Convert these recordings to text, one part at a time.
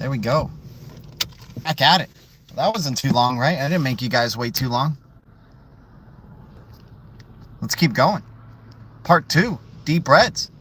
There we go. Back at it. That wasn't too long, right? I didn't make you guys wait too long. Let's keep going. Part 2, deep reds.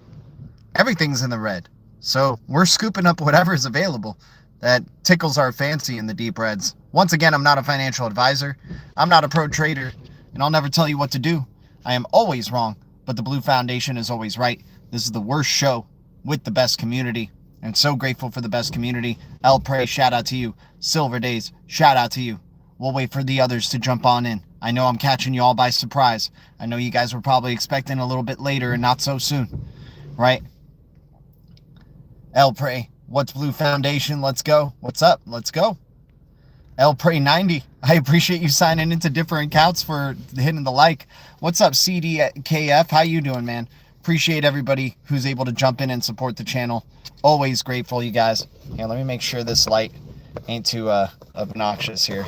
Everything's in the red. So we're scooping up whatever is available that tickles our fancy in the deep reds. Once again, I'm not a financial advisor. I'm not a pro trader, and I'll never tell you what to do. I am always wrong, but the Blue Foundation is always right. This is the worst show with the best community. And so grateful for the best community. El Prey, shout out to you. Silver Days, shout out to you. We'll wait for the others to jump on in. I know I'm catching you all by surprise. I know you guys were probably expecting a little bit later and not so soon, right? El Prey, what's Blue Foundation? Let's go. What's up? Let's go. El Prey 90, I appreciate you signing into different accounts for hitting the like. What's up, CDKF? How you doing, man? Appreciate everybody who's able to jump in and support the channel. Always grateful, you guys. Yeah, let me make sure this light ain't too obnoxious here.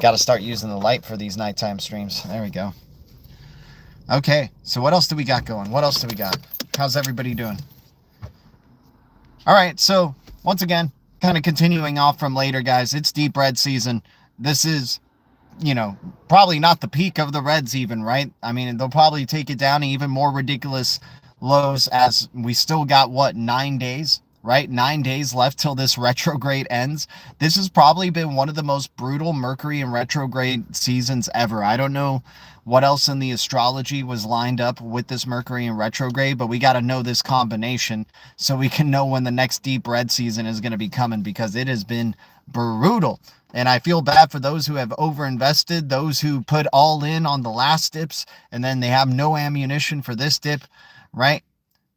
Got to start using the light for these nighttime streams. There we go. Okay, so what else do we got going? What else do we got? How's everybody doing? All right, so once again, kind of continuing off from later, guys. It's deep red season. This is, you know, probably not the peak of the reds even, right? I mean, they'll probably take it down to even more ridiculous lows as we still got, what, 9 days, right? 9 days left till this retrograde ends. This has probably been one of the most brutal Mercury and retrograde seasons ever. I don't know what else in the astrology was lined up with this Mercury and retrograde, but we got to know this combination so we can know when the next deep red season is going to be coming, because it has been brutal. And I feel bad for those who have overinvested, those who put all in on the last dips, and then they have no ammunition for this dip, right?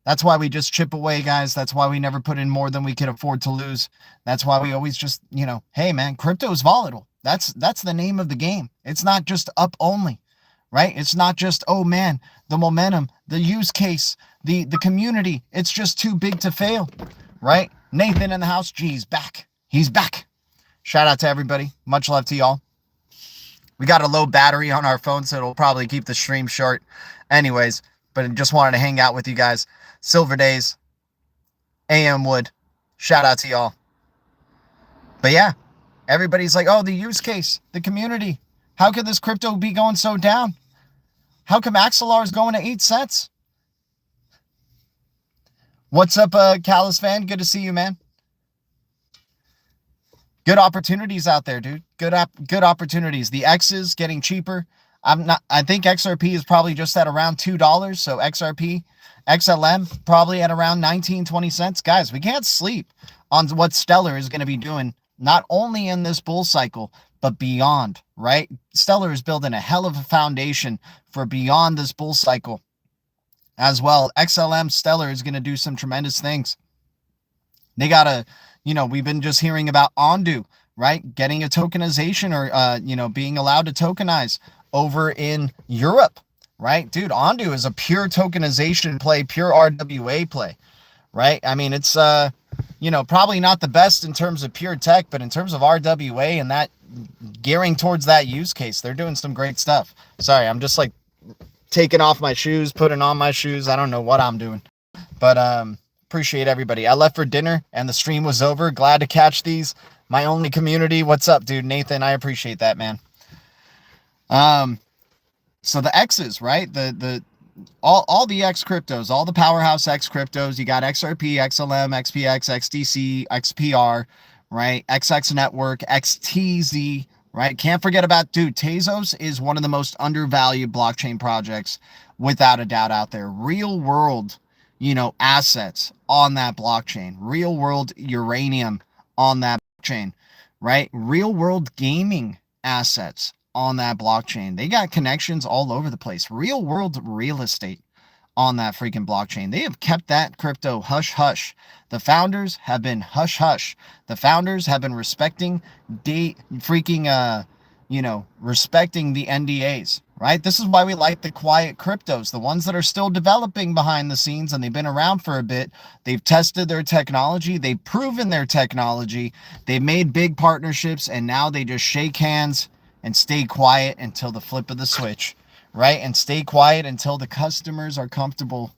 That's why we just chip away, guys. That's why we never put in more than we could afford to lose. That's why we always just, you know, hey, man, crypto is volatile. That's the name of the game. It's not just up only, right? It's not just, oh, man, the momentum, the use case, the community. It's just too big to fail, right? Nathan in the house. Geez, back. He's back. Shout out to everybody. Much love to y'all. We got a low battery on our phone, so it'll probably keep the stream short. Anyways, but I just wanted to hang out with you guys. Silver Days, AM Wood, shout out to y'all. But yeah, everybody's like, oh, the use case, the community. How could this crypto be going so down? How come XLR is going to 8 cents? What's up, Callus fan? Good to see you, man. Good opportunities out there, dude. Good opportunities. The X is getting cheaper. I think XRP is probably just at around $2. So XRP, XLM probably at around 19, 20 cents. Guys, we can't sleep on what Stellar is going to be doing, not only in this bull cycle, but beyond, right? Stellar is building a hell of a foundation for beyond this bull cycle as well. XLM Stellar is going to do some tremendous things. They got a, you know, we've been just hearing about Ondu, right? Getting a tokenization or, you know, being allowed to tokenize over in Europe, right? Dude, Ondu is a pure tokenization play, pure RWA play, right? I mean, it's, you know, probably not the best in terms of pure tech, but in terms of RWA and that gearing towards that use case, they're doing some great stuff. Sorry, I'm just like taking off my shoes, putting on my shoes. I don't know what I'm doing, but appreciate everybody. I left for dinner and the stream was over. Glad to catch these. My only community. What's up, dude? Nathan, I appreciate that, man. So the X's, right? All the X cryptos, all the powerhouse X cryptos, you got XRP, XLM, XPX, XDC, XPR, right? XX network, XTZ, right? Can't forget about, dude, Tezos is one of the most undervalued blockchain projects without a doubt out there. Real world, you know, assets on that blockchain, real world uranium on that blockchain, right? Real world gaming assets on that blockchain. They got connections all over the place. Real world real estate on that freaking blockchain. They have kept that crypto hush hush. The founders have been hush hush. The founders have been respecting respecting the NDAs, right? This is why we like the quiet cryptos, the ones that are still developing behind the scenes and they've been around for a bit. They've tested their technology. They've proven their technology. They've made big partnerships and now they just shake hands and stay quiet until the flip of the switch, right? And stay quiet until the customers are comfortable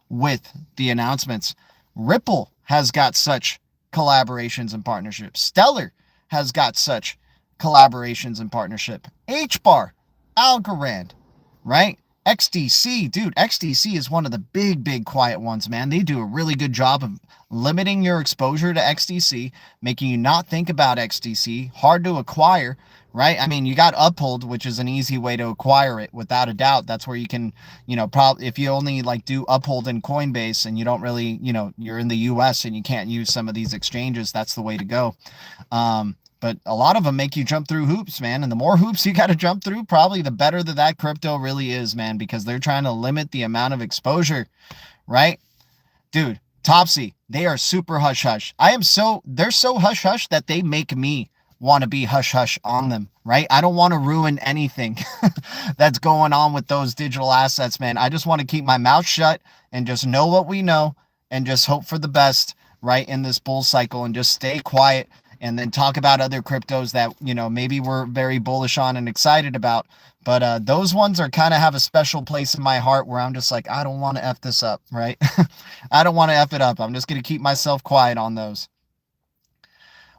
with the announcements. Ripple has got such collaborations and partnerships. Stellar has got such collaborations and partnership. HBAR, Algorand, right? XDC, dude, XDC is one of the big quiet ones, man. They do a really good job of limiting your exposure to XDC, making you not think about XDC, hard to acquire, right? I mean, you got Uphold, which is an easy way to acquire it without a doubt. That's where you can, probably if you only like do Uphold in Coinbase and you don't really, you're in the US and you can't use some of these exchanges, that's the way to go. But a lot of them make you jump through hoops, man. And the more hoops you got to jump through, probably the better that crypto really is, man, because they're trying to limit the amount of exposure, right? Dude, Topsy, they are super hush hush. They're so hush hush that they make me want to be hush hush on them, right? I don't want to ruin anything that's going on with those digital assets, man. I just want to keep my mouth shut and just know what we know and just hope for the best, right, in this bull cycle, and just stay quiet. And then talk about other cryptos that, maybe we're very bullish on and excited about. But those ones are kind of have a special place in my heart where I'm just like, I don't want to F this up, right? I don't want to F it up. I'm just going to keep myself quiet on those.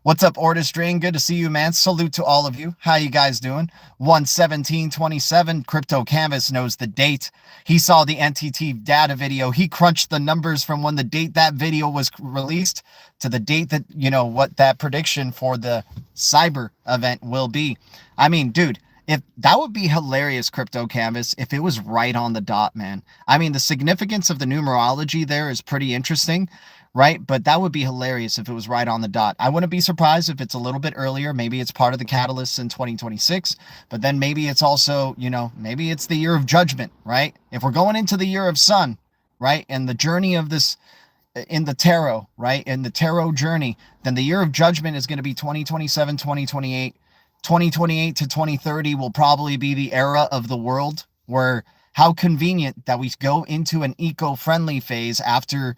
What's up, Ortis Drain? Good to see you, man. Salute to all of you. How you guys doing? 1/17/27. Crypto Canvas knows the date. He saw the NTT data video. He crunched the numbers from when the date that video was released to the date that, what that prediction for the cyber event will be. I mean, dude, if that would be hilarious, Crypto Canvas, if it was right on the dot, man. I mean, the significance of the numerology there is pretty interesting, right? But that would be hilarious if it was right on the dot. I wouldn't be surprised if it's a little bit earlier. Maybe it's part of the catalysts in 2026, but then maybe it's also, maybe it's the year of judgment, right? If we're going into the year of sun, right? And the journey of this in the tarot, right? In the tarot journey, then the year of judgment is going to be 2027, 2028. 2028 to 2030 will probably be the era of the world where how convenient that we go into an eco-friendly phase after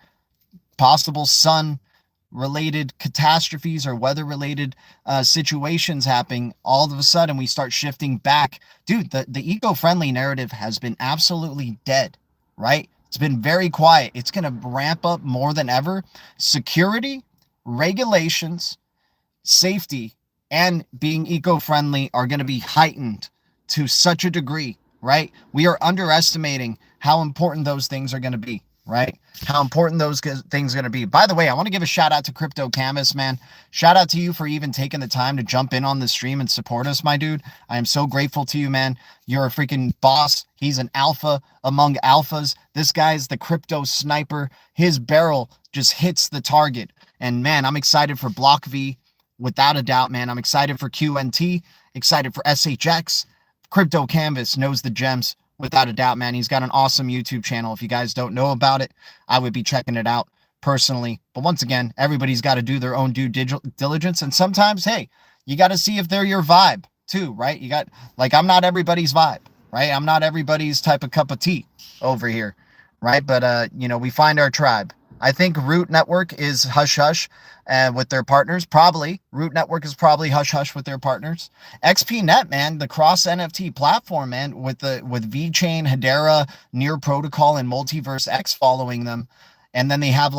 possible sun-related catastrophes or weather-related situations happening. All of a sudden, we start shifting back. Dude, the eco-friendly narrative has been absolutely dead, right? It's been very quiet. It's going to ramp up more than ever. Security, regulations, safety, and being eco-friendly are going to be heightened to such a degree, right? We are underestimating how important those things are going to be, right? How important those things are going to be. By the way, I want to give a shout out to Crypto Canvas, man. Shout out to you for even taking the time to jump in on the stream and support us, my dude. I am so grateful to you, man. You're a freaking boss. He's an alpha among alphas. This guy's the crypto sniper. His barrel just hits the target. And man, I'm excited for Block V. Without a doubt, man. I'm excited for QNT, excited for SHX. Crypto Canvas knows the gems. Without a doubt, man. He's got an awesome YouTube channel. If you guys don't know about it, I would be checking it out personally. But once again, everybody's got to do their own due diligence. And sometimes, hey, you got to see if they're your vibe too, right? You got, like, I'm not everybody's vibe, right? I'm not everybody's type of cup of tea over here, right? But, we find our tribe. I think Root Network is hush-hush with their partners. Probably. Root Network is probably hush-hush with their partners. XPNet, man, the cross NFT platform, man, with VeChain, Hedera, Near Protocol, and Multiverse X following them. And then they have,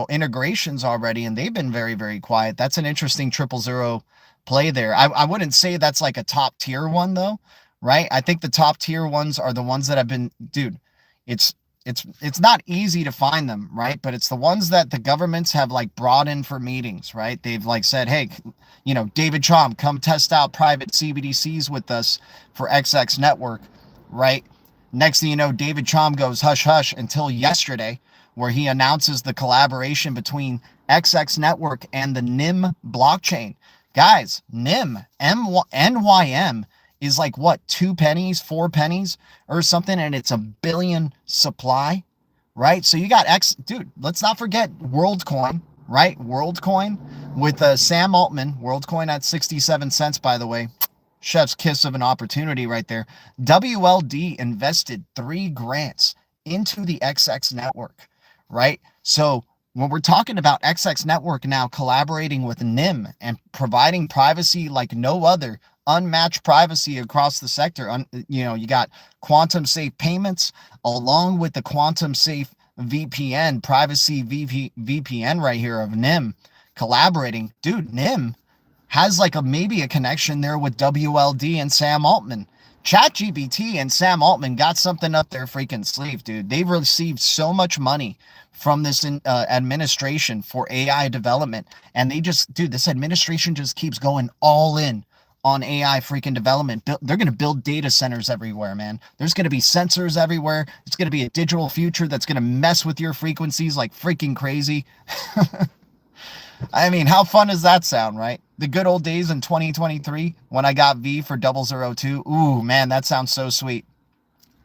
integrations already, and they've been very, very quiet. That's an interesting 000 play there. I wouldn't say that's like a top-tier one, though, right? I think the top-tier ones are the ones that have been, dude, it's not easy to find them, right? But it's the ones that the governments have brought in for meetings, right? They've said, hey, David Chom, come test out private CBDCs with us for XX Network, right? Next thing you know, David Chom goes hush hush until yesterday, where he announces the collaboration between XX Network and the NIM blockchain. Guys, NIM, NYM, is what, 2 pennies, 4 pennies or something, and it's a billion supply, right? So you got dude, let's not forget WorldCoin, right? WorldCoin with Sam Altman, WorldCoin at 67 cents, by the way. Chef's kiss of an opportunity right there. WLD invested 3 grants into the XX network, right? So when we're talking about XX network now collaborating with NIM and providing privacy like no other, unmatched privacy across the sector. You got quantum safe payments along with the quantum safe VPN, privacy VPN right here of NIM collaborating. Dude, Nim has like maybe a connection there with WLD and Sam Altman. ChatGPT and Sam Altman got something up their freaking sleeve, dude. They've received so much money from this administration for AI development. And they just, dude, this administration just keeps going all in on AI freaking development. They're going to build data centers everywhere, man. There's going to be sensors everywhere. It's going to be a digital future that's going to mess with your frequencies like freaking crazy. I mean, how fun does that sound, right? The good old days in 2023 when I got V for 002. Ooh, man, that sounds so sweet.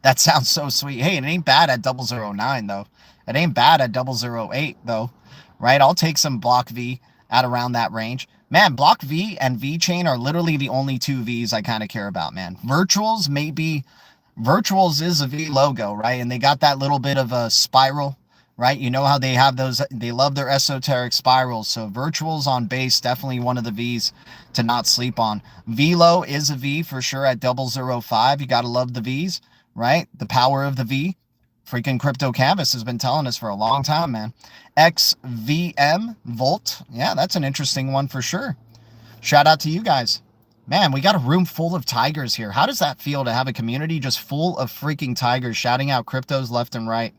That sounds so sweet. Hey, it ain't bad at 009, though. It ain't bad at 008, though, right? I'll take some block V at around that range. Man, block V and V chain are literally the only two Vs I kind of care about, man. Virtuals Virtuals is a V logo, right? And they got that little bit of a spiral, right? You know how they have those, they love their esoteric spirals. So virtuals on base, definitely one of the Vs to not sleep on. VLO is a V for sure at 005. You got to love the Vs, right? The power of the V. Freaking Crypto Canvas has been telling us for a long time, man. XVM Volt. Yeah, that's an interesting one for sure. Shout out to you guys. Man, we got a room full of tigers here. How does that feel to have a community just full of freaking tigers shouting out cryptos left and right?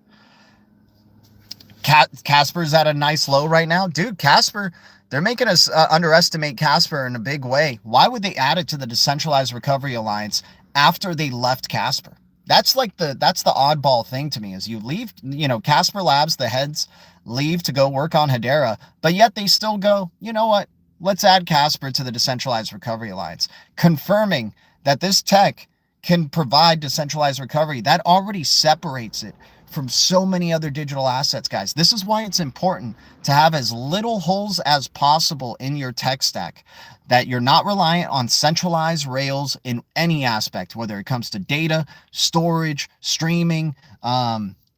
Casper's at a nice low right now. Dude, Casper, they're making us underestimate Casper in a big way. Why would they add it to the Decentralized Recovery Alliance after they left Casper? That's like that's the oddball thing to me is you leave, you know, Casper Labs, the heads leave to go work on Hedera, but yet they still go, you know what? Let's add Casper to the Decentralized Recovery Alliance, confirming that this tech can provide decentralized recovery. That already separates it from so many other digital assets, guys. This is why it's important to have as little holes as possible in your tech stack, that you're not reliant on centralized rails in any aspect, whether it comes to data, storage, streaming,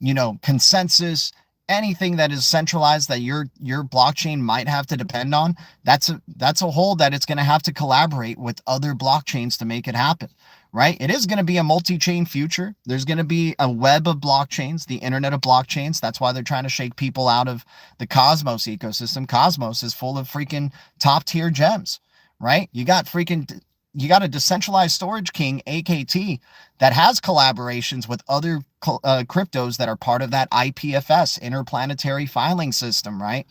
you know, consensus, anything that is centralized that your blockchain might have to depend on. That's a hole that it's going to have to collaborate with other blockchains to make it happen. Right? It is going to be a multi-chain future. There's going to be a web of blockchains, the internet of blockchains. That's why they're trying to shake people out of the Cosmos ecosystem. Cosmos is full of freaking top tier gems, right? You got a decentralized storage king, AKT, that has collaborations with other cryptos that are part of that IPFS, interplanetary filing system, right?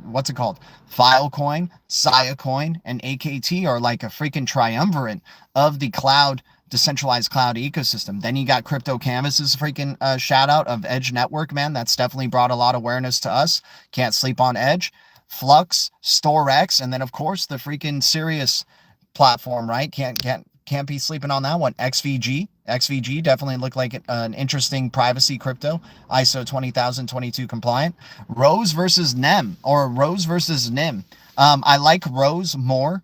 What's it called? Filecoin, Siacoin, and AKT are like a freaking triumvirate of the cloud, decentralized cloud ecosystem. Then you got Crypto Canvas's freaking shout out of Edge Network, man. That's definitely brought a lot of awareness to us. Can't sleep on Edge. Flux, StoreX, and then of course the freaking Sirius platform, right? Can't be sleeping on that one. XVG definitely looked like an interesting privacy crypto. ISO 20022 compliant. Rose versus NEM, or Rose versus NIM. I like Rose more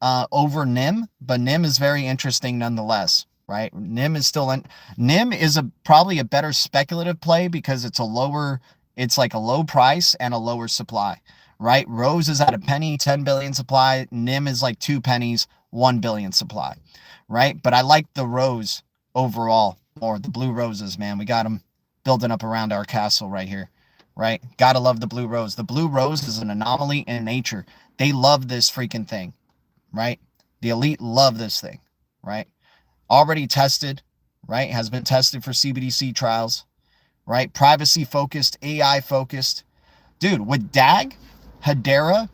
over NIM, but NIM is very interesting nonetheless, right? NIM is still NIM is probably a better speculative play because it's like a low price and a lower supply, right? Rose is at a penny, 10 billion supply. NIM is like 2 pennies, 1 billion supply, right? But I like the Rose overall, or the blue roses, man. We got them building up around our castle right here, right? Gotta love the blue rose. The blue rose is an anomaly in nature. They love this freaking thing, right? The elite love this thing, right? Already tested, right? Has been tested for CBDC trials, right? Privacy focused, AI focused. Dude, with DAG, Hedera,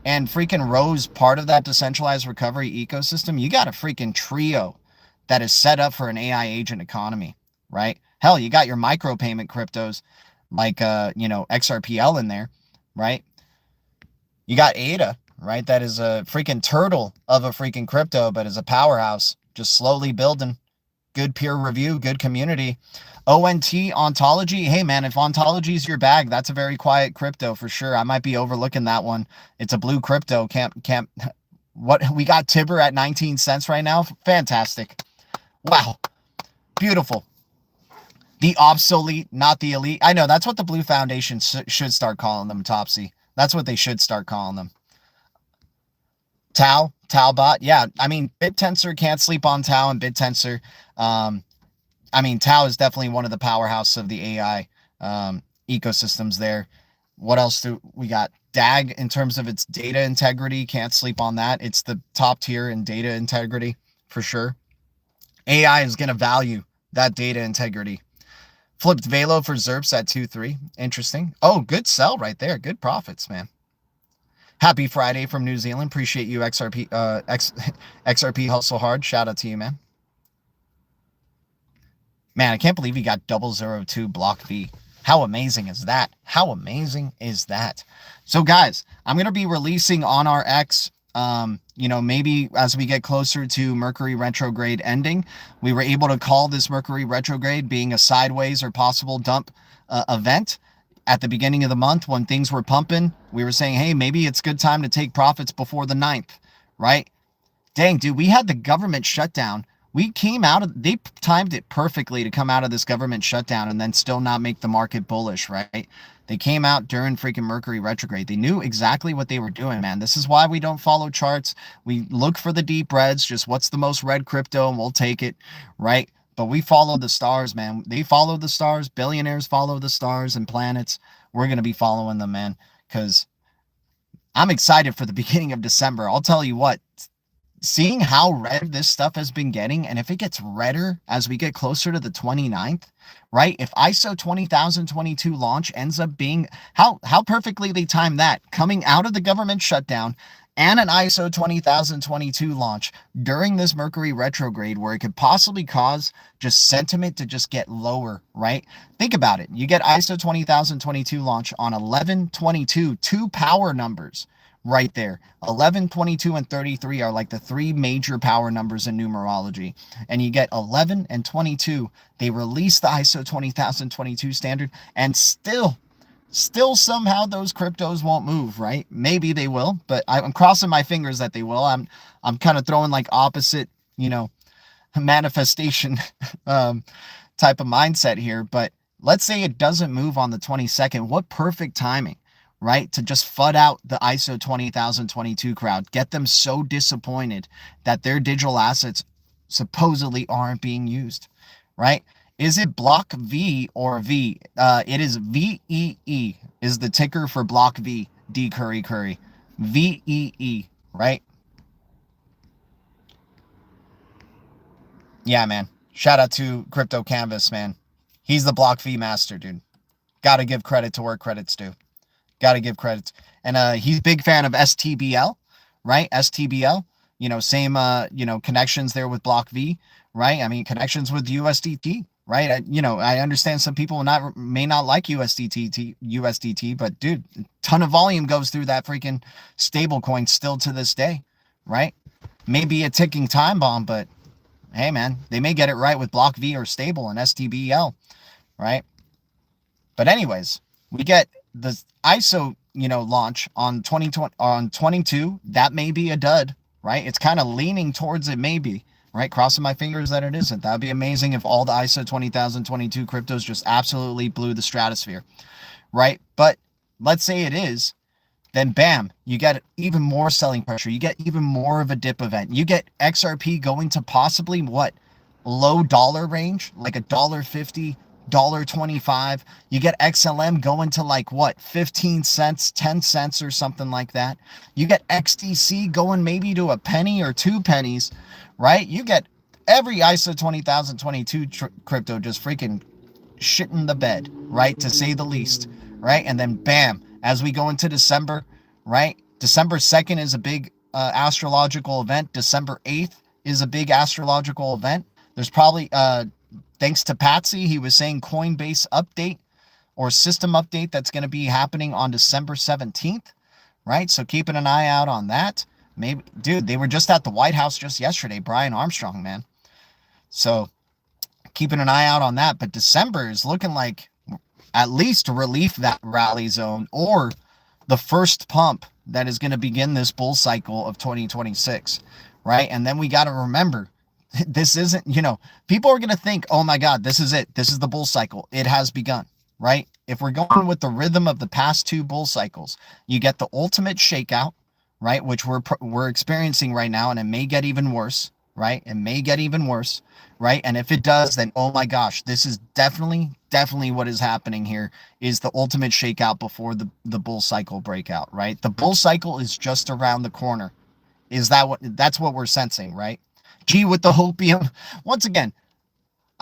and freaking Rose part of that decentralized recovery ecosystem, you got a freaking trio that is set up for an AI agent economy, right? Hell, you got your micropayment cryptos like, you know, XRPL in there, right? You got ADA, right? That is a freaking turtle of a freaking crypto, but is a powerhouse, just slowly building. Good peer review, good community. ONT, Ontology. Hey, man, if Ontology is your bag, that's a very quiet crypto for sure. I might be overlooking that one. It's a blue crypto. What we got Tibber at 19 cents right now. Fantastic. Wow. Beautiful. The obsolete, not the elite. I know, that's what the Blue Foundation should start calling them, Topsy. That's what they should start calling them. Talbot. Yeah, I mean, BitTensor, can't sleep on Tau and BitTensor. I mean, Tau is definitely one of the powerhouse of the AI ecosystems there. What else do we got? DAG in terms of its data integrity. Can't sleep on that. It's the top tier in data integrity for sure. AI is going to value that data integrity. Flipped Velo for Zerps at 2.3. Interesting. Oh, good sell right there. Good profits, man. Happy Friday from New Zealand. Appreciate you, XRP. XRP hustle hard. Shout out to you, man. Man, I can't believe he got 002 block V. How amazing is that? How amazing is that? So guys, I'm going to be releasing on our X, maybe as we get closer to Mercury retrograde ending. We were able to call this Mercury retrograde being a sideways or possible dump event at the beginning of the month when things were pumping. We were saying, hey, maybe it's good time to take profits before the 9th, right? Dang, dude, we had the government shutdown. We came out of, they timed it perfectly to come out of this government shutdown and then still not make the market bullish, right? They came out during freaking Mercury retrograde. They knew exactly what they were doing, man. This is why we don't follow charts. We look for the deep reds, just what's the most red crypto and we'll take it, right? But we follow the stars, man. They follow the stars. Billionaires follow the stars and planets. We're going to be following them, man, because I'm excited for the beginning of December. I'll tell you what, seeing how red this stuff has been getting, and if it gets redder as we get closer to the 29th, right? If ISO 20022 launch ends up being, how perfectly they timed that, coming out of the government shutdown and an ISO 20022 launch during this Mercury retrograde where it could possibly cause just sentiment to just get lower, right? Think about it. You get ISO 20022 launch on 11/22, two power numbers, right there. 11, 22, and 33 are like the three major power numbers in numerology. And you get 11 and 22. They release the ISO 20022 standard and still somehow those cryptos won't move, right? Maybe they will, but I'm crossing my fingers that they will. I'm kind of throwing like opposite, manifestation type of mindset here. But let's say it doesn't move on the 22nd. What perfect timing, right? To just FUD out the ISO 20022 crowd, get them so disappointed that their digital assets supposedly aren't being used, right? Is it block V or V? It is VEE is the ticker for block V, D Curry. VEE, right? Yeah, man. Shout out to Crypto Canvas, man. He's the block V master, dude. Got to give credit to where credit's due. Got to give credit. And he's a big fan of STBL, right? STBL, same, connections there with Block V, right? I mean, connections with USDT, right? I understand some people may not like USDT, but dude, a ton of volume goes through that freaking stable coin still to this day, right? Maybe a ticking time bomb, but hey, man, they may get it right with Block V or stable and STBL, right? But anyways, we get the ISO, launch on 22. That may be a dud, right? It's kind of leaning towards it, maybe, right? Crossing my fingers that it isn't. That would be amazing if all the ISO 20022 cryptos just absolutely blew the stratosphere, right? But let's say it is, then bam, you get even more selling pressure. You get even more of a dip event. You get XRP going to possibly what? Low dollar range, like $1.50, $1.25. You get XLM going to like what? 15 cents, 10 cents or something like that. You get XDC going maybe to a penny or 2 pennies, right? You get every ISO 20022 crypto just freaking shitting the bed, right? To say the least, right? And then bam, as we go into December, right? December 2nd is a big astrological event. December 8th is a big astrological event. There's probably, thanks to Patsy, he was saying Coinbase update or system update that's going to be happening on December 17th, right? So keeping an eye out on that. Maybe, dude, they were just at the White House just yesterday, Brian Armstrong, man. So keeping an eye out on that. But December is looking like at least to relief that rally zone or the first pump that is going to begin this bull cycle of 2026, right? And then we got to remember, this isn't, people are going to think, oh my God, this is it. This is the bull cycle. It has begun, right? If we're going with the rhythm of the past 2 bull cycles, you get the ultimate shakeout, right? Which we're experiencing right now, and it may get even worse, right? It may get even worse, right? And if it does, then, oh my gosh, this is definitely definitely what is happening here is the ultimate shakeout before the bull cycle breakout, right? The bull cycle is just around the corner. That's what we're sensing, right? G with the hopium. Once again,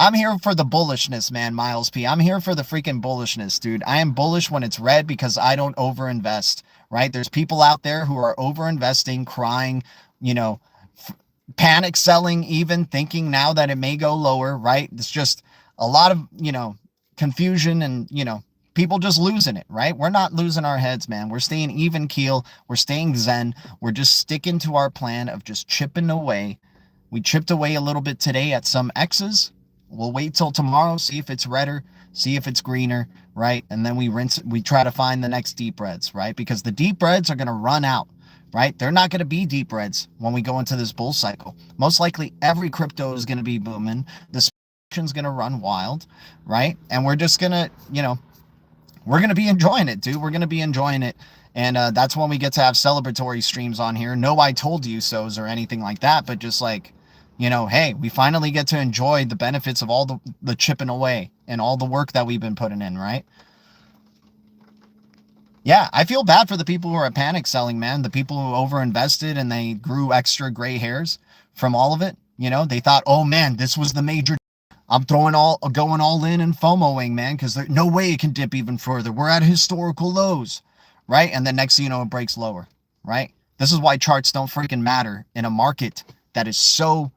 I'm here for the bullishness, man, Miles P. I'm here for the freaking bullishness, dude. I am bullish when it's red because I don't overinvest, right? There's people out there who are overinvesting, crying, you know, panic selling, even thinking now that it may go lower, right? It's just a lot of, confusion and, people just losing it, right? We're not losing our heads, man. We're staying even keel. We're staying zen. We're just sticking to our plan of just chipping away. We chipped away a little bit today at some X's. We'll wait till tomorrow, see if it's redder, see if it's greener, right? And then we try to find the next deep reds, right? Because the deep reds are going to run out, right? They're not going to be deep reds when we go into this bull cycle. Most likely every crypto is going to be booming. The speculation's going to run wild, right? And we're just going to, we're going to be enjoying it, dude. We're going to be enjoying it. And that's when we get to have celebratory streams on here. No I told you so's or anything like that, but just like, hey, we finally get to enjoy the benefits of all the chipping away and all the work that we've been putting in, right? Yeah, I feel bad for the people who are panic selling, man. The people who overinvested and they grew extra gray hairs from all of it. They thought, oh man, this was the major. I'm going all in and FOMOing, man, because there's no way it can dip even further. We're at historical lows, right? And then next thing you know, it breaks lower, right? This is why charts don't freaking matter in a market that is so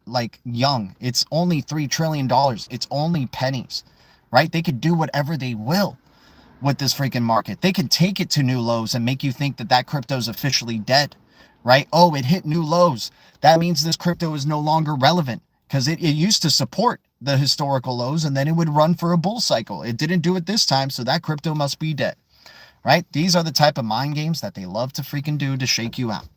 like young. It's only $3 trillion. It's only pennies, right? They could do whatever they will with this freaking market. They can take it to new lows and make you think that crypto is officially dead, right? Oh, it hit new lows. That means this crypto is no longer relevant because it used to support the historical lows and then it would run for a bull cycle. It didn't do it this time, so that crypto must be dead, right? These are the type of mind games that they love to freaking do to shake you out,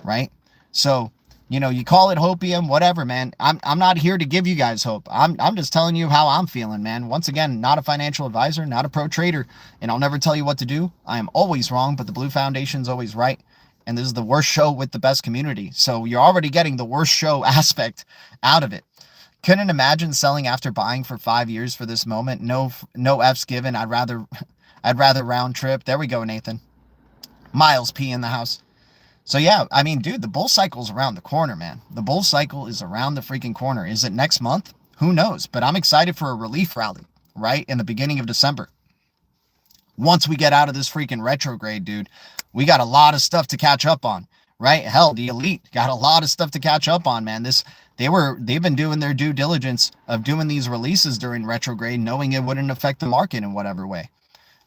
right? So, you call it hopium, whatever, man. I'm not here to give you guys hope. I'm just telling you how I'm feeling, man. Once again, not a financial advisor, not a pro trader, and I'll never tell you what to do. I am always wrong, but the Blue Foundation's always right. And this is the worst show with the best community. So you're already getting the worst show aspect out of it. Couldn't imagine selling after buying for 5 years for this moment. No F's given. I'd rather round trip. There we go, Nathan. Miles P in the house. So yeah, I mean, dude, the bull cycle's around the corner, man. The bull cycle is around the freaking corner. Is it next month? Who knows? But I'm excited for a relief rally, right? In the beginning of December. Once we get out of this freaking retrograde, dude, we got a lot of stuff to catch up on, right? Hell, the elite got a lot of stuff to catch up on, man. They've been doing their due diligence of doing these releases during retrograde, knowing it wouldn't affect the market in whatever way,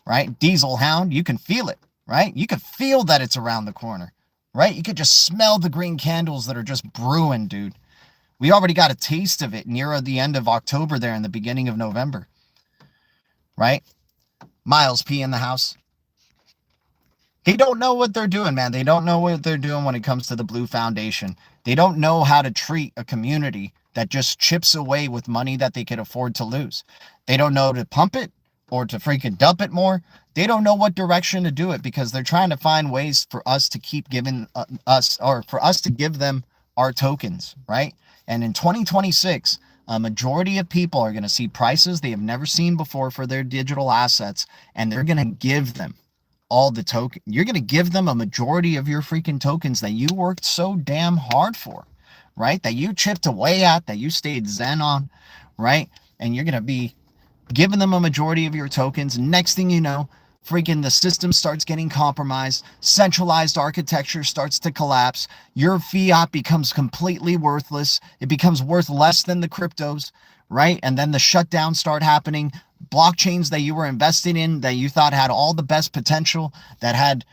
right? Diesel Hound, you can feel it, right? You can feel that it's around the corner. Right? You could just smell the green candles that are just brewing, dude. We already got a taste of it near the end of October there in the beginning of November. Right? Miles P in the house. They don't know what they're doing, man. They don't know what they're doing when it comes to the Blue Foundation. They don't know how to treat a community that just chips away with money that they could afford to lose. They don't know to pump it or to freaking dump it more. They don't know what direction to do it because they're trying to find ways for us to keep giving for us to give them our tokens, right? And in 2026, a majority of people are going to see prices they have never seen before for their digital assets, and they're going to give them all the token. You're going to give them a majority of your freaking tokens that you worked so damn hard for, right? That you chipped away at, that you stayed zen on, right? And you're going to be giving them a majority of your tokens. Next thing you know, freaking the system starts getting compromised. Centralized architecture starts to collapse. Your fiat becomes completely worthless. It becomes worth less than the cryptos, right? And then the shutdowns start happening. Blockchains that you were investing in, that you thought had all the best potential, that had,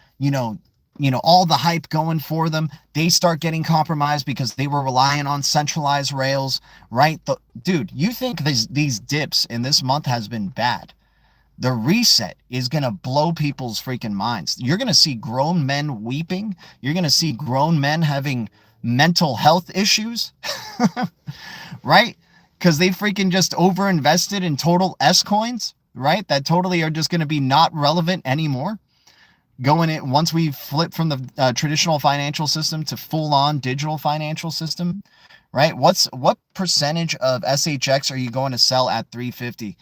all the hype going for them, they start getting compromised because they were relying on centralized rails, right? Dude, you think these dips in this month has been bad. The reset is going to blow people's freaking minds. You're going to see grown men weeping. You're going to see grown men having mental health issues, right? Because they freaking just overinvested in total S coins, right? That totally are just going to be not relevant anymore. Going in once we flip from the traditional financial system to full-on digital financial system, right? What percentage of SHX are you going to sell at 350?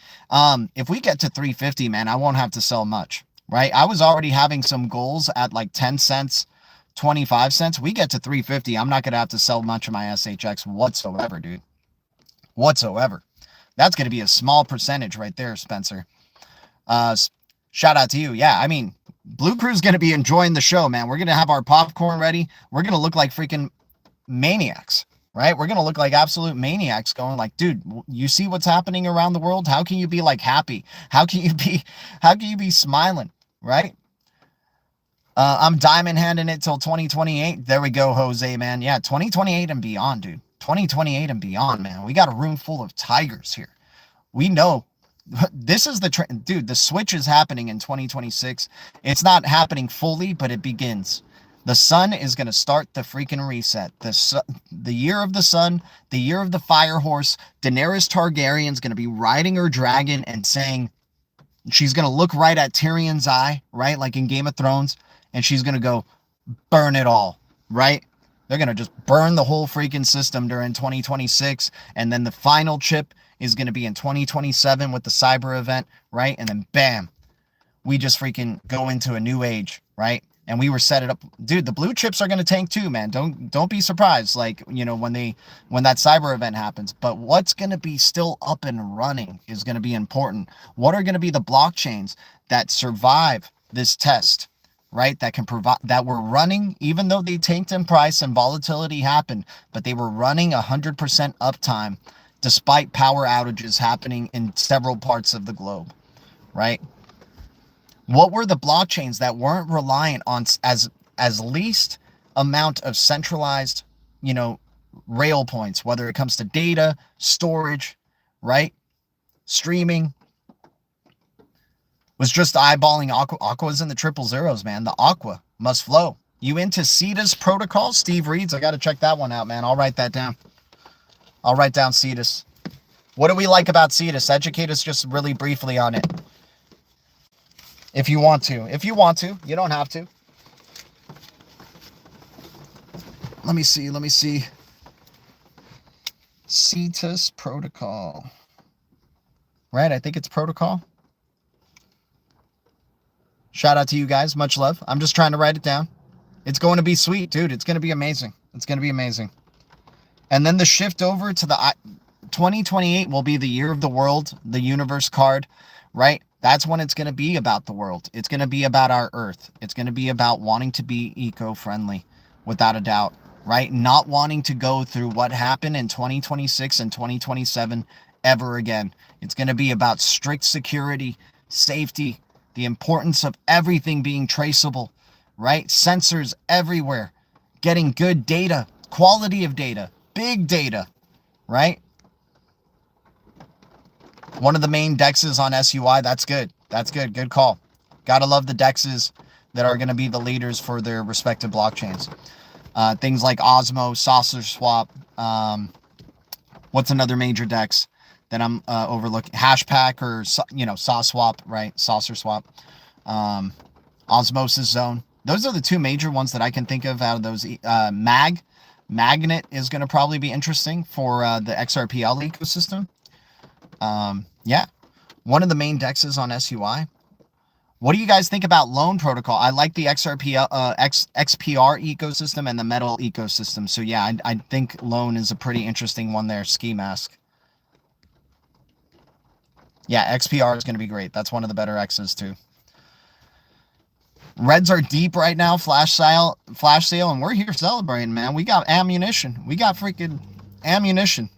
If we get to 350, man, I won't have to sell much, right? I was already having some goals at like 10 cents, 25 cents. We get to 350, I'm not going to have to sell much of my SHX whatsoever, dude. Whatsoever. That's going to be a small percentage right there, Spencer. Shout out to you. Yeah, I mean, Blue Crew's going to be enjoying the show, man. We're going to have our popcorn ready. We're going to look like freaking maniacs, right? We're going to look like absolute maniacs going like, dude, you see what's happening around the world? How can you be like happy? How can you be smiling, right? I'm diamond handing it till 2028. There we go, Jose, man. Yeah, 2028 and beyond, dude. 2028 and beyond, man. We got a room full of tigers here. We know this is the trend, dude. The switch is happening in 2026. It's not happening fully, but it begins. The sun is going to start the freaking reset. The year of the sun, the year of the fire horse. Daenerys Targaryen's going to be riding her dragon and saying, she's going to look right at Tyrion's eye, right? Like in Game of Thrones. And she's going to go, burn it all, right? They're going to just burn the whole freaking system during 2026. And then the final chip is going to be in 2027 with the cyber event, right? And then bam, we just freaking go into a new age, right? And we were set it up. Dude, the blue chips are going to tank too, man. Don't be surprised, like, you know, when that cyber event happens. But what's going to be still up and running is going to be important. What are going to be the blockchains that survive this test, right? That can provide, that were running, even though they tanked in price and volatility happened, but they were running 100% uptime despite power outages happening in several parts of the globe, right? What were the blockchains that weren't reliant on as least amount of centralized, you know, rail points, whether it comes to data, storage, right? Streaming. Was just eyeballing Aqua. Aqua's in the 000s, man. The Aqua must flow. You into CETA's protocol? Steve Reeds, I got to check that one out, man. I'll write that down. I'll write down CETA's. What do we like about CETA's? Educate us just really briefly on it. If you want to. If you want to. You don't have to. Let me see. CETA's protocol. Right? I think it's protocol. Shout out to you guys. Much love. I'm just trying to write it down. It's going to be sweet, dude. It's going to be amazing. It's going to be amazing. And then the shift over to the 2028 will be the year of the world, the universe card, right? That's when it's going to be about the world. It's going to be about our earth. It's going to be about wanting to be eco-friendly, without a doubt, right? Not wanting to go through what happened in 2026 and 2027 ever again. It's going to be about strict security, safety, the importance of everything being traceable, right? Sensors everywhere, getting good data, quality of data, big data, right? One of the main dexes on SUI, that's good. That's good. Good call. Gotta love the dexes that are going to be the leaders for their respective blockchains. Things like Osmo, Saucer Swap. What's another major dex that I'm overlooking? Hashpack or, you know, SauceSwap, right? Saucer Swap. Osmosis Zone. Those are the two major ones that I can think of out of those. Magnet is going to probably be interesting for the XRPL ecosystem. Yeah. One of the main dexes on SUI. What do you guys think about Loan Protocol? I like the XRP, XPR ecosystem and the Metal ecosystem. So yeah, I think Loan is a pretty interesting one there. Ski Mask. Yeah, XPR is going to be great. That's one of the better X's too. Reds are deep right now, flash sale, and we're here celebrating, man. We got ammunition. We got freaking ammunition.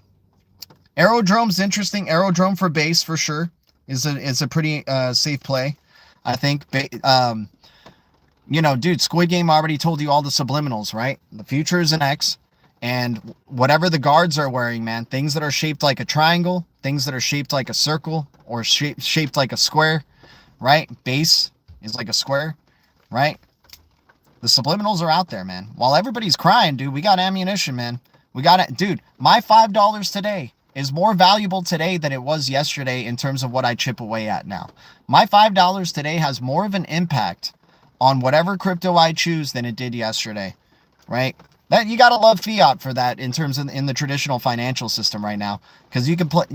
Aerodrome's interesting. Aerodrome for base for sure is a pretty safe play, I think. You know, dude, Squid Game already told you all the subliminals, right? The future is an X, and whatever the guards are wearing, man, things that are shaped like a triangle, things that are shaped like a circle, or shaped like a square, right? Base is like a square, right? The subliminals are out there, man. While everybody's crying, dude, we got ammunition, man. We got it. Dude, my $5 today is more valuable today than it was yesterday in terms of what I chip away at now. My $5 today has more of an impact on whatever crypto I choose than it did yesterday, right? That you gotta love fiat for that in terms of in the traditional financial system right now, because you can play,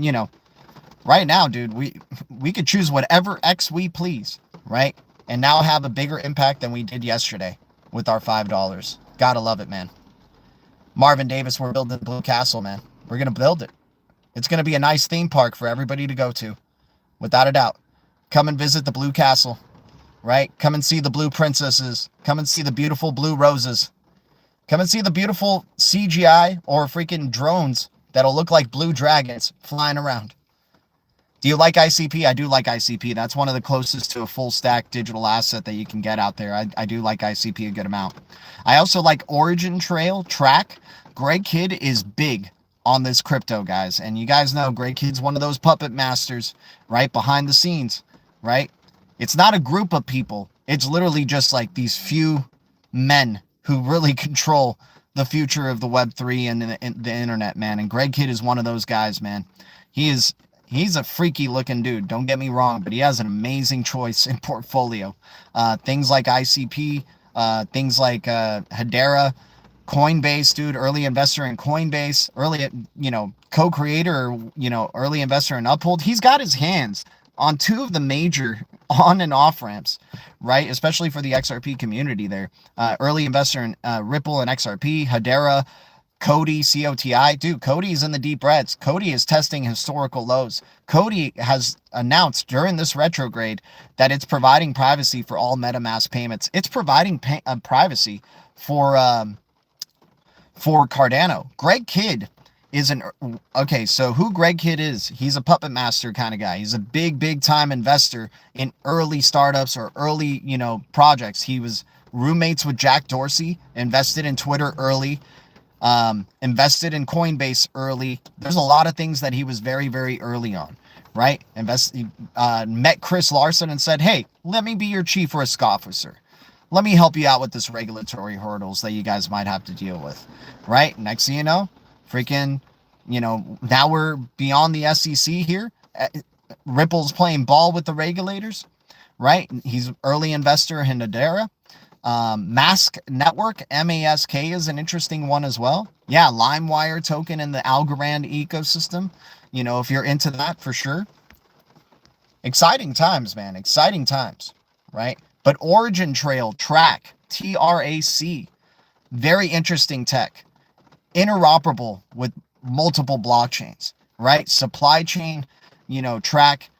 right now, dude, we could choose whatever X we please, right? And now have a bigger impact than we did yesterday with our $5. Gotta love it, man. Marvin Davis, we're building the Blue Castle, man. We're gonna build it. It's gonna be a nice theme park for everybody to go to, without a doubt. Come and visit the Blue Castle, right? Come and see the blue princesses. Come and see the beautiful blue roses. Come and see the beautiful CGI or freaking drones that'll look like blue dragons flying around. Do you like ICP? I do like ICP. That's one of the closest to a full stack digital asset that you can get out there. I do like ICP a good amount. I also like Origin Trail Track. Greg Kidd is big on this crypto, guys. And you guys know Greg Kidd's one of those puppet masters, right? Behind the scenes, right? It's not a group of people. It's literally just like these few men who really control the future of the Web3 and the internet, man. And Greg Kidd is one of those guys, man. He's a freaky looking dude, don't get me wrong, but he has an amazing choice in portfolio. Things like ICP, things like Hedera, Coinbase, dude, early investor in Coinbase, early, co-creator, early investor in Uphold. He's got his hands on two of the major on and off ramps, right? Especially for the XRP community there. Early investor in Ripple and XRP, Hedera, Cody, COTI. Dude, Cody is in the deep reds. Cody is testing historical lows. Cody has announced during this retrograde that it's providing privacy for all MetaMask payments. It's providing privacy for Cardano. Greg Kidd is okay, so who Greg Kidd is, he's a puppet master kind of guy. He's a big time investor in early startups or early, projects. He was roommates with Jack Dorsey, invested in Twitter early, invested in Coinbase early. There's a lot of things that he was very early on, right? Met Chris Larson and said, hey, let me be your chief risk officer. Let me help you out with this regulatory hurdles that you guys might have to deal with, right? Next thing you know, freaking, now we're beyond the SEC here. Ripple's playing ball with the regulators, right? He's an early investor in Hedera. Mask Network, MASK, is an interesting one as well. Yeah, LimeWire token in the Algorand ecosystem. If you're into that, for sure. Exciting times, man. Exciting times, right? But Origin Trail Track, TRAC, very interesting tech. Interoperable with multiple blockchains, right? Supply chain, track,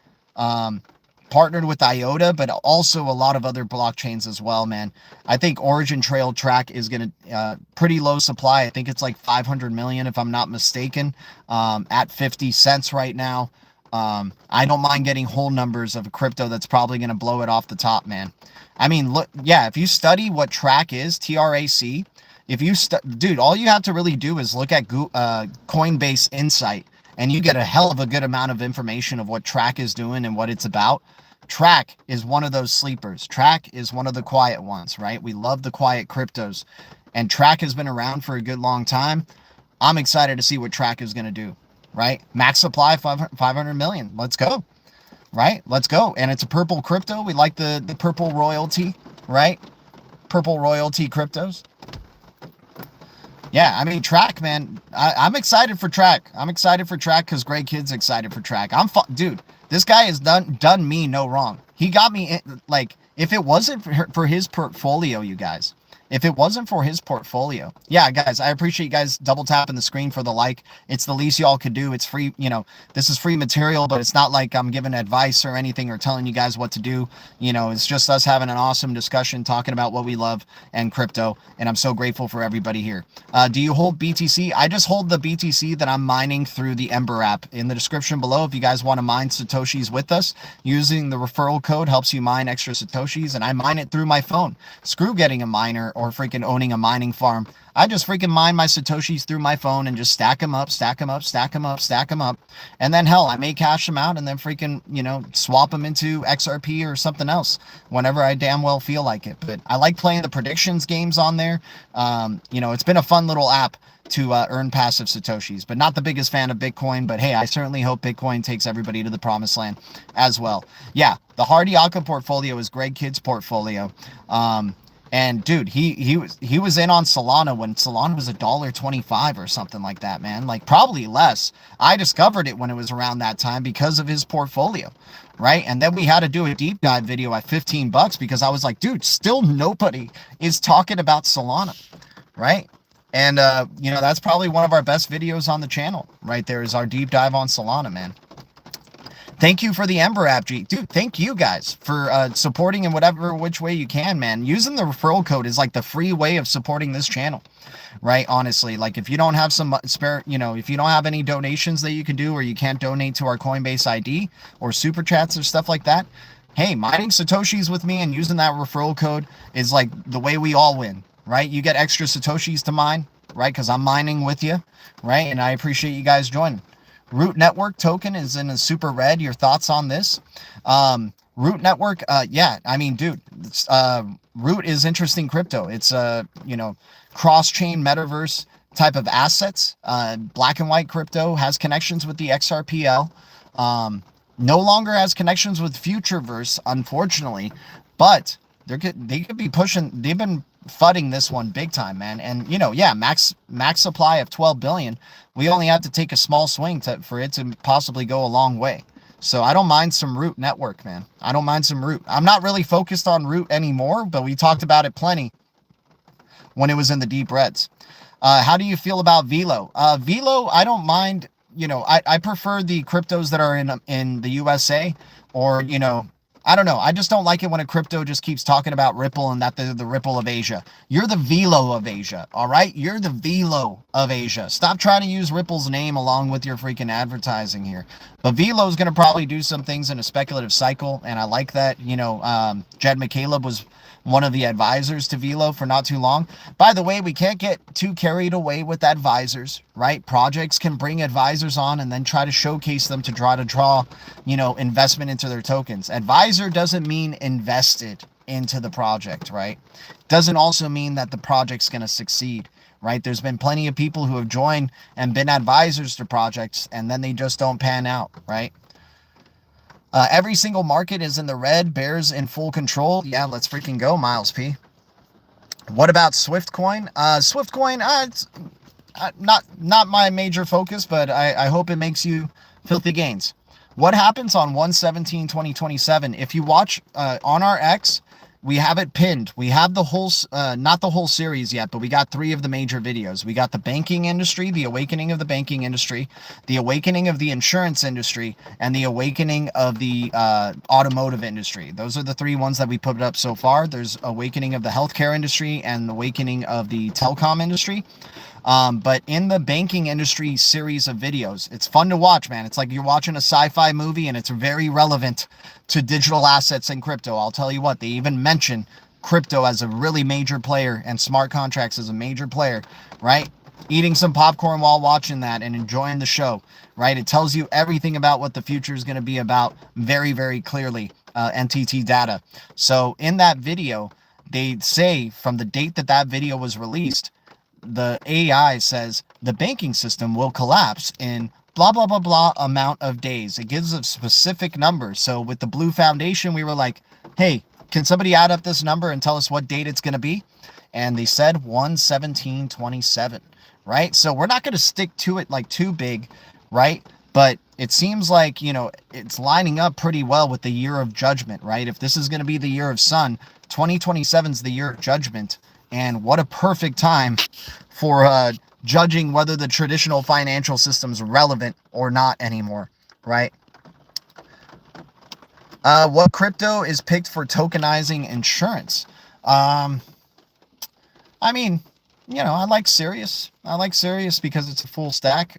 partnered with IOTA, but also a lot of other blockchains as well, man. I think Origin Trail Track is going to, pretty low supply. I think it's like 500 million, if I'm not mistaken, at 50 cents right now. I don't mind getting whole numbers of a crypto that's probably going to blow it off the top, man. I mean, look, yeah, if you study what Track is, TRAC, dude, all you have to really do is look at Coinbase Insight, and you get a hell of a good amount of information of what Track is doing and what it's about. Track is one of those sleepers. Track is one of the quiet ones, right? We love the quiet cryptos, and Track has been around for a good long time. I'm excited to see what Track is going to do, right? Max supply, 500 million. Let's go, right? Let's go. And it's a purple crypto. We like the purple royalty, right? Purple royalty cryptos. Yeah, I mean, Track, man, I'm excited for Track. I'm excited for Track because Greg Kidd's excited for Track. Dude, this guy has done me no wrong. He got me, like, if it wasn't for his portfolio, you guys, if it wasn't for his portfolio, yeah, guys, I appreciate you guys double tapping the screen for the like. It's the least y'all could do. It's free, this is free material, but it's not like I'm giving advice or anything or telling you guys what to do. It's just us having an awesome discussion, talking about what we love and crypto, and I'm so grateful for everybody here. Do you hold BTC? I just hold the BTC that I'm mining through the Ember app. In the description below, if you guys want to mine Satoshis with us, using the referral code helps you mine extra Satoshis, and I mine it through my phone. Screw getting a miner or freaking owning a mining farm. I just freaking mine my Satoshis through my phone and just stack them up. And then hell, I may cash them out and then freaking, swap them into XRP or something else whenever I damn well feel like it. But I like playing the predictions games on there. It's been a fun little app to earn passive Satoshis, but not the biggest fan of Bitcoin. But hey, I certainly hope Bitcoin takes everybody to the promised land as well. Yeah, the Hardy Aka portfolio is Greg Kidd's portfolio. And dude, he was in on Solana when Solana was $1.25 or something like that, man. Like probably less. I discovered it when it was around that time because of his portfolio, right? And then we had to do a deep dive video at $15 because I was like, dude, still nobody is talking about Solana, right? And you know, that's probably one of our best videos on the channel, right there is our deep dive on Solana, man. Thank you for the Ember app, G. Dude, thank you guys for supporting in whatever which way you can, man. Using the referral code is like the free way of supporting this channel, right? Honestly, like if you don't have some spare, you know, if you don't have any donations that you can do or you can't donate to our Coinbase ID or super chats or stuff like that, hey, mining Satoshis with me and using that referral code is like the way we all win, right? You get extra Satoshis to mine, right? Because I'm mining with you, right? And I appreciate you guys joining. Root Network token is in a super red. Your thoughts on this? Root Network, yeah, I mean, dude, Root is interesting crypto. It's you know, cross-chain metaverse type of assets. Black and white crypto has connections with the XRPL. No longer has connections with Futureverse, unfortunately, but they could be pushing. They've been fudding this one big time, man. And you know, yeah, max supply of 12 billion. We only have to take a small swing for it to possibly go a long way. So I don't mind some Root Network, man. I don't mind some Root. I'm not really focused on Root anymore, but we talked about it plenty when it was in the deep reds. How do you feel about Velo? Velo, I don't mind. You know, I prefer the cryptos that are in the USA, or, you know, I don't know. I just don't like it when a crypto just keeps talking about Ripple and that they're the Ripple of Asia. You're the Velo of Asia, all right? You're the Velo of Asia. Stop trying to use Ripple's name along with your freaking advertising here. But Velo is going to probably do some things in a speculative cycle, and I like that. You know, Jed McCaleb was one of the advisors to Velo for not too long. By the way, we can't get too carried away with advisors, right? Projects can bring advisors on and then try to showcase them to draw, you know, investment into their tokens. Advisor doesn't mean invested into the project, right? Doesn't also mean that the project's going to succeed, right? There's been plenty of people who have joined and been advisors to projects and then they just don't pan out, right? Every single market is in the red. Bears in full control. Yeah, let's freaking go, Miles P. What about Swiftcoin? Swiftcoin, it's not my major focus, but I hope it makes you filthy gains. What happens on 1/17/2027? If you watch on our X, we have it pinned. We have the whole, not the whole series yet, but we got 3 of the major videos. We got the banking industry, the awakening of the banking industry, the awakening of the insurance industry, and the awakening of the automotive industry. Those are the 3 ones that we put up so far. There's awakening of the healthcare industry and the awakening of the telecom industry. But in the banking industry series of videos, it's fun to watch, man. It's like you're watching a sci-fi movie and it's very relevant to digital assets and crypto. I'll tell you what, they even mention crypto as a really major player and smart contracts as a major player, right? Eating some popcorn while watching that and enjoying the show, right? It tells you everything about what the future is going to be about very, very clearly, NTT data. So in that video, they say from the date that that video was released, the AI says the banking system will collapse in blah, blah, blah, blah amount of days. It gives a specific number. So with the Blue Foundation, we were like, hey, can somebody add up this number and tell us what date it's going to be? And they said 1/17/27, right? So we're not going to stick to it like too big, right? But it seems like, you know, it's lining up pretty well with the year of judgment, right? If this is going to be the year of sun, 2027 is the year of judgment. And what a perfect time for judging whether the traditional financial system is relevant or not anymore, right? What crypto is picked for tokenizing insurance? I mean, you know, I like Sirius. I like Sirius because it's a full stack.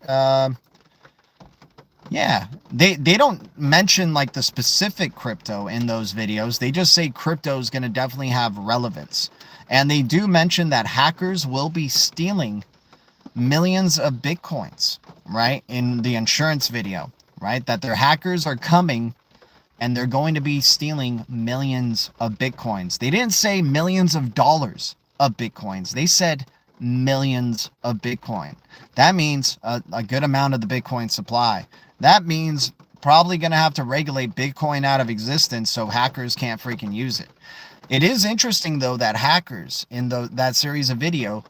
Yeah, they don't mention like the specific crypto in those videos. They just say crypto is going to definitely have relevance. And they do mention that hackers will be stealing millions of Bitcoins, right? In the insurance video, right? That their hackers are coming and they're going to be stealing millions of Bitcoins. They didn't say millions of dollars of Bitcoins. They said millions of Bitcoin. That means a good amount of the Bitcoin supply. That means probably going to have to regulate Bitcoin out of existence so hackers can't freaking use it. It is interesting, though, that hackers in that series of video,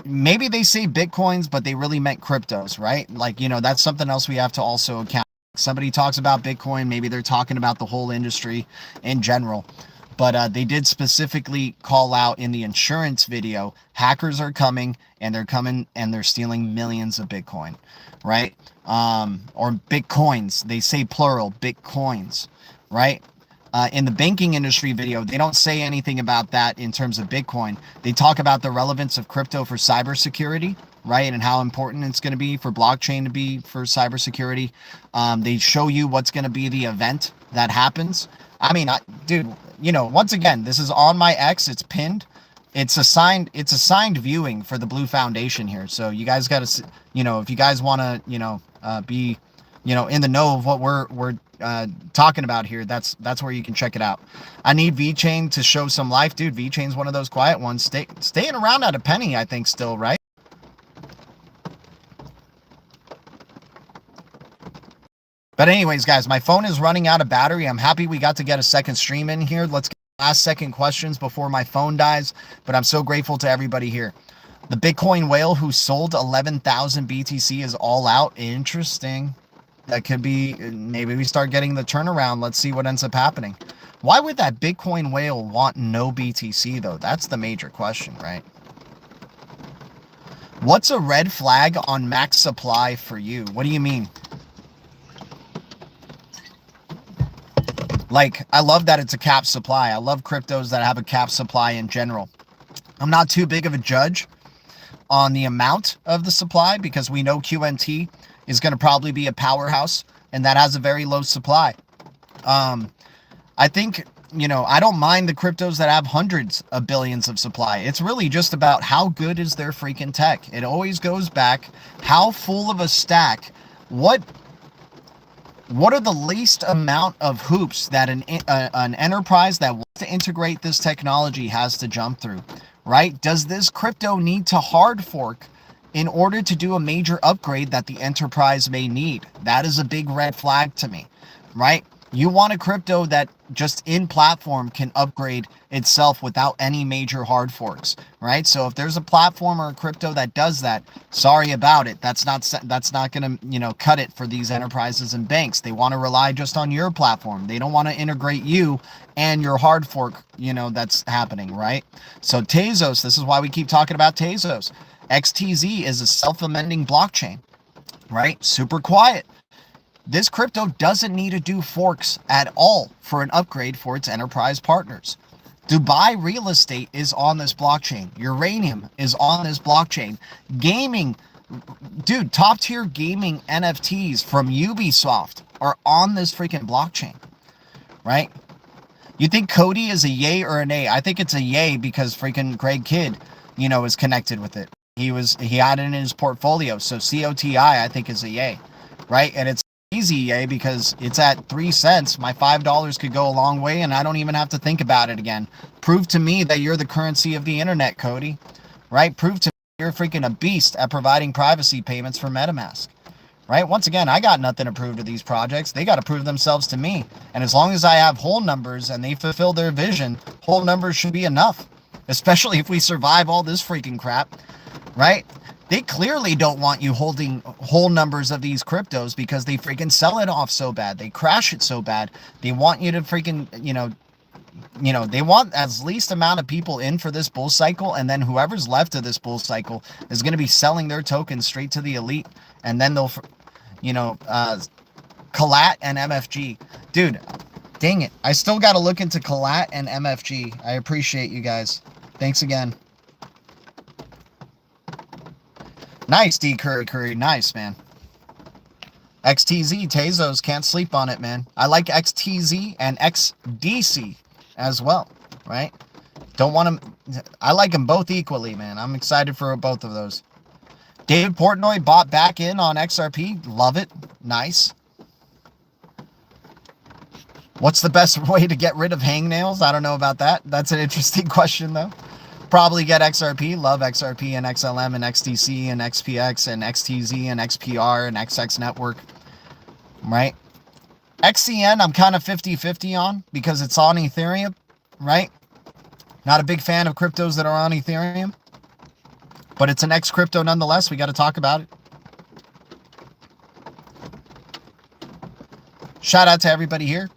maybe they say Bitcoins, but they really meant cryptos, right? Like, that's something else we have to also account. Somebody talks about Bitcoin, maybe they're talking about the whole industry in general. But they did specifically call out in the insurance video, hackers are coming and they're stealing millions of Bitcoin, right? Or Bitcoins. They say plural, Bitcoins, right? In the banking industry video, they don't say anything about that in terms of Bitcoin. They talk about the relevance of crypto for cybersecurity, right? And how important it's going to be for blockchain to be for cybersecurity. They show you what's going to be the event that happens. I mean, dude, once again, this is on my X. It's pinned. It's assigned viewing for the Blue Foundation here. So you guys got to, if you guys want to, be, in the know of what we're talking about here, that's where you can check it out. I need VeChain to show some life, dude. VeChain's one of those quiet ones. Staying around at a penny, I think, still, right? But anyways, guys, my phone is running out of battery. I'm happy we got to get a second stream in here. Let's get last second questions before my phone dies. But I'm so grateful to everybody here. The Bitcoin whale who sold 11,000 BTC is all out. Interesting. That could be, maybe we start getting the turnaround. Let's see what ends up happening. Why would that Bitcoin whale want no BTC, though? That's the major question, right? What's a red flag on max supply for you? What do you mean? Like, I love that it's a cap supply. I love cryptos that have a cap supply in general. I'm not too big of a judge on the amount of the supply because we know QNT is going to probably be a powerhouse and that has a very low supply. I think, I don't mind the cryptos that have hundreds of billions of supply. It's really just about how good is their freaking tech. It always goes back, how full of a stack, what are the least amount of hoops that an enterprise that wants to integrate this technology has to jump through, right? Does this crypto need to hard fork in order to do a major upgrade that the enterprise may need? That is a big red flag to me, right? You want a crypto that just in platform can upgrade itself without any major hard forks, right? So if there's a platform or a crypto that does that, sorry about it. That's not going to, cut it for these enterprises and banks. They want to rely just on your platform. They don't want to integrate you and your hard fork, that's happening, right? So Tezos, this is why we keep talking about Tezos. XTZ is a self-amending blockchain, right? Super quiet. This crypto doesn't need to do forks at all for an upgrade for its enterprise partners. Dubai real estate is on this blockchain. Uranium is on this blockchain. Gaming, dude, top tier gaming NFTs from Ubisoft are on this freaking blockchain, right? You think Cody is a yay or an A? I think it's a yay because freaking Greg Kidd, is connected with it. He had it in his portfolio. So COTI, I think, is a yay, right? And it's easy yay because it's at 3 cents. My $5 could go a long way and I don't even have to think about it again. Prove to me that you're the currency of the internet, Cody, right? Prove to me you're freaking a beast at providing privacy payments for MetaMask, right? Once again, I got nothing to prove to these projects. They got to prove themselves to me. And as long as I have whole numbers and they fulfill their vision, whole numbers should be enough, especially if we survive all this freaking crap, right? They clearly don't want you holding whole numbers of these cryptos because they freaking sell it off so bad. They crash it so bad. They want you to freaking, they want as least amount of people in for this bull cycle. And then whoever's left of this bull cycle is going to be selling their tokens straight to the elite. And then they'll, Collat and MFG. Dude, dang it. I still got to look into Collat and MFG. I appreciate you guys. Thanks again. Nice, D. Curry. Nice, man. XTZ, Tezos, can't sleep on it, man. I like XTZ and XDC as well, right? Don't want them. I like them both equally, man. I'm excited for both of those. David Portnoy bought back in on XRP. Love it. Nice. What's the best way to get rid of hangnails? I don't know about that. That's an interesting question, though. Probably get XRP. Love XRP and XLM and XDC and XPX and XTZ and XPR and XX network, right? XCN, I'm kind of 50-50 on because it's on Ethereum, right? Not a big fan of cryptos that are on Ethereum, but it's an X crypto nonetheless. We got to talk about it. Shout out to everybody here.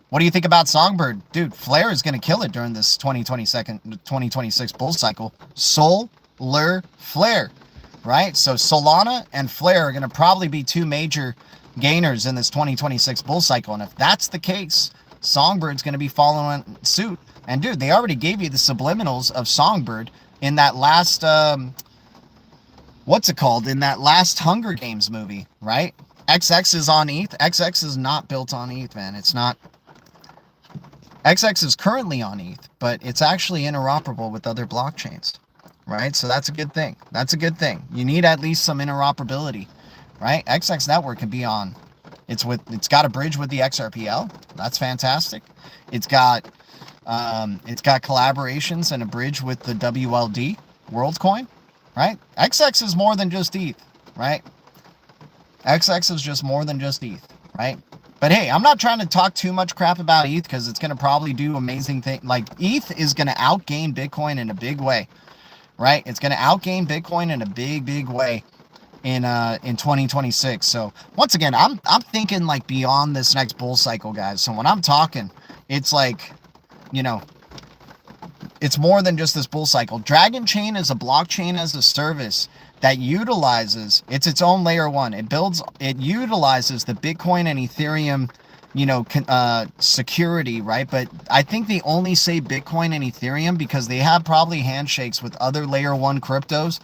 What do you think about Songbird? Dude, Flare is going to kill it during this 2026 bull cycle. Solar Flare, right? So Solana and Flare are going to probably be two major gainers in this 2026 bull cycle. And if that's the case, Songbird's going to be following suit. And dude, they already gave you the subliminals of Songbird in that last, what's it called? In that last Hunger Games movie, right? XX is on ETH. XX is not built on ETH, man. It's not. XX is currently on ETH, but it's actually interoperable with other blockchains, right? So that's a good thing. That's a good thing. You need at least some interoperability, right? XX network can be on. It's got a bridge with the XRPL. That's fantastic. It's got collaborations and a bridge with the WLD WorldCoin, right? XX is more than just ETH, right? XX is just more than just ETH, right? But hey, I'm not trying to talk too much crap about ETH because it's going to probably do amazing things. Like ETH is going to outgain Bitcoin in a big way, right? It's going to outgain Bitcoin in a big way in 2026. So once again, I'm thinking like beyond this next bull cycle, guys. So when I'm talking, it's like, you know, it's more than just this bull cycle. Dragon Chain is a blockchain as a service that utilizes, it's its own layer one. It utilizes the Bitcoin and Ethereum, you know, security, right? But I think they only say Bitcoin and Ethereum because they have probably handshakes with other layer one cryptos.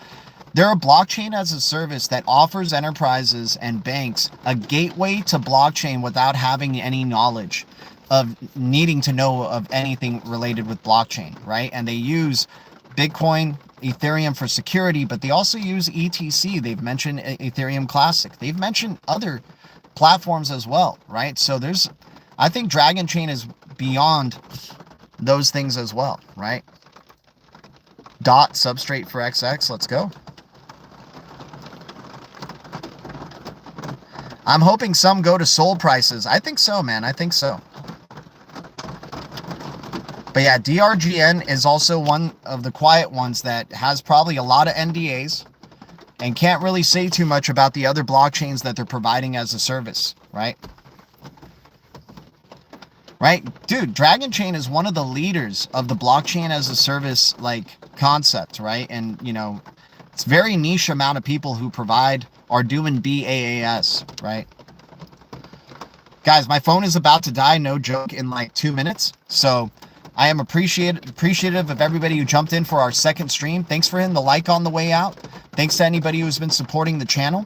They're a blockchain as a service that offers enterprises and banks a gateway to blockchain without having any knowledge of needing to know of anything related with blockchain, right? And they use Bitcoin, Ethereum for security, but they also use ETC. They've mentioned Ethereum Classic. They've mentioned other platforms as well, right? So I think Dragon Chain is beyond those things as well, right? Dot substrate for XX. Let's go. I'm hoping some go to Sol prices. I think so, man. I think so. But yeah, DRGN is also one of the quiet ones that has probably a lot of NDAs and can't really say too much about the other blockchains that they're providing as a service, right? Right? Dude, Dragon Chain is one of the leaders of the blockchain as a service, like, concept, right? And, you know, it's very niche amount of people who are doing BAAS, right? Guys, my phone is about to die, no joke, in like 2 minutes. So I am appreciative of everybody who jumped in for our second stream. Thanks for hitting the like on the way out. Thanks to anybody who's been supporting the channel.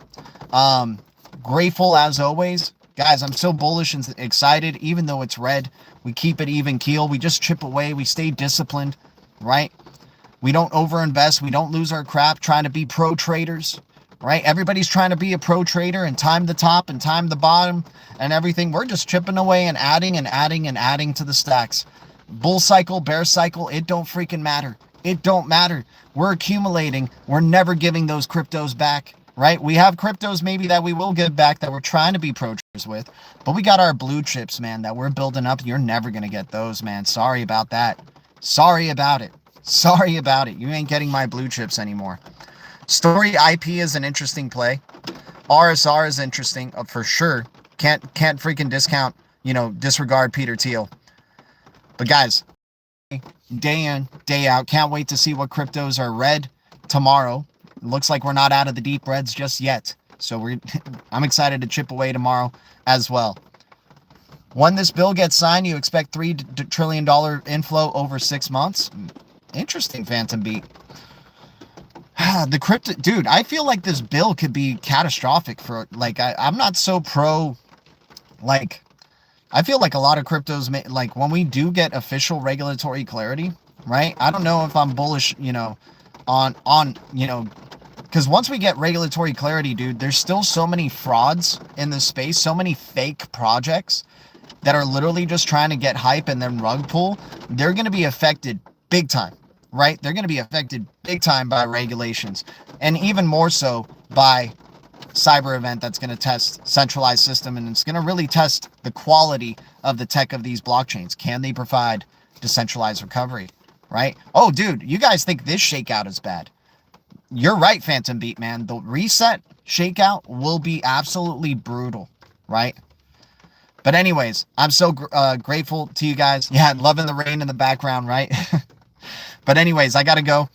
Grateful as always. Guys, I'm so bullish and excited. Even though it's red, we keep it even keel. We just chip away. We stay disciplined, right? We don't overinvest. We don't lose our crap trying to be pro traders, right? Everybody's trying to be a pro trader and time the top and time the bottom and everything. We're just chipping away and adding and adding and adding to the stacks. Bull cycle, bear cycle, it don't freaking matter. It don't matter. We're accumulating. We're never giving those cryptos back, right? We have cryptos maybe that we will give back that we're trying to be pro traders with, but we got our blue chips, man, that we're building up. You're never going to get those, man. Sorry about that. Sorry about it. Sorry about it. You ain't getting my blue chips anymore. Story IP is an interesting play. RSR is interesting for sure. Can't freaking disregard Peter Thiel. But guys, day in, day out, can't wait to see what cryptos are red tomorrow. It looks like we're not out of the deep reds just yet. So I'm excited to chip away tomorrow as well. When this bill gets signed, you expect $3 trillion inflow over 6 months. Interesting, Phantom Beat. The crypto, dude, I feel like this bill could be catastrophic for, like, I'm not so pro, like, I feel like a lot of cryptos, like, when we do get official regulatory clarity, right? I don't know if I'm bullish, on because once we get regulatory clarity, dude, there's still so many frauds in this space, so many fake projects that are literally just trying to get hype and then rug pull. They're going to be affected big time, right? They're going to be affected big time by regulations, and even more so by cyber event that's going to test centralized system, and it's going to really test the quality of the tech of these blockchains. Can they provide decentralized recovery, right? Oh, dude, you guys think this shakeout is bad. You're right, Phantom Beat, man. The reset shakeout will be absolutely brutal, right? But anyways, I'm so grateful to you guys. Yeah, loving the rain in the background, right? But anyways, I got to go.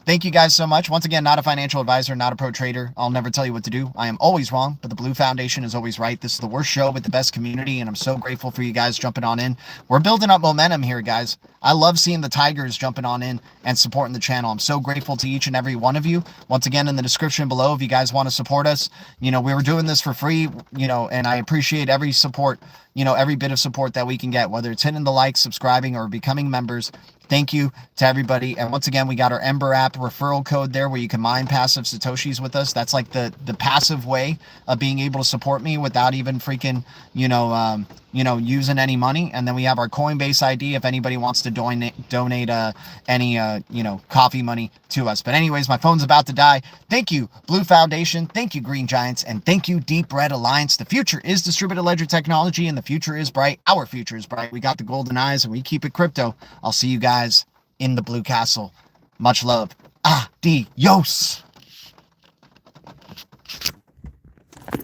Thank you guys so much. Once again, not a financial advisor, not a pro trader. I'll never tell you what to do. I am always wrong, but the Blue Foundation is always right. This is the worst show with the best community, and I'm so grateful for you guys jumping on in. We're building up momentum here, guys. I love seeing the Tigers jumping on in and supporting the channel. I'm so grateful to each and every one of you. Once again, in the description below, if you guys want to support us, we were doing this for free, and I appreciate every support, every bit of support that we can get, whether it's hitting the like, subscribing, or becoming members. Thank you to everybody. And once again, we got our Ember app referral code there where you can mine passive Satoshis with us. That's like the passive way of being able to support me without even freaking, using any money. And then we have our Coinbase ID if anybody wants to donate any, coffee money to us. But anyways, my phone's about to die. Thank you, Blue Foundation. Thank you, Green Giants. And thank you, Deep Red Alliance. The future is distributed ledger technology, and the future is bright. Our future is bright. We got the golden eyes, and we keep it crypto. I'll see you guys in the Blue Castle. Much love. Adios.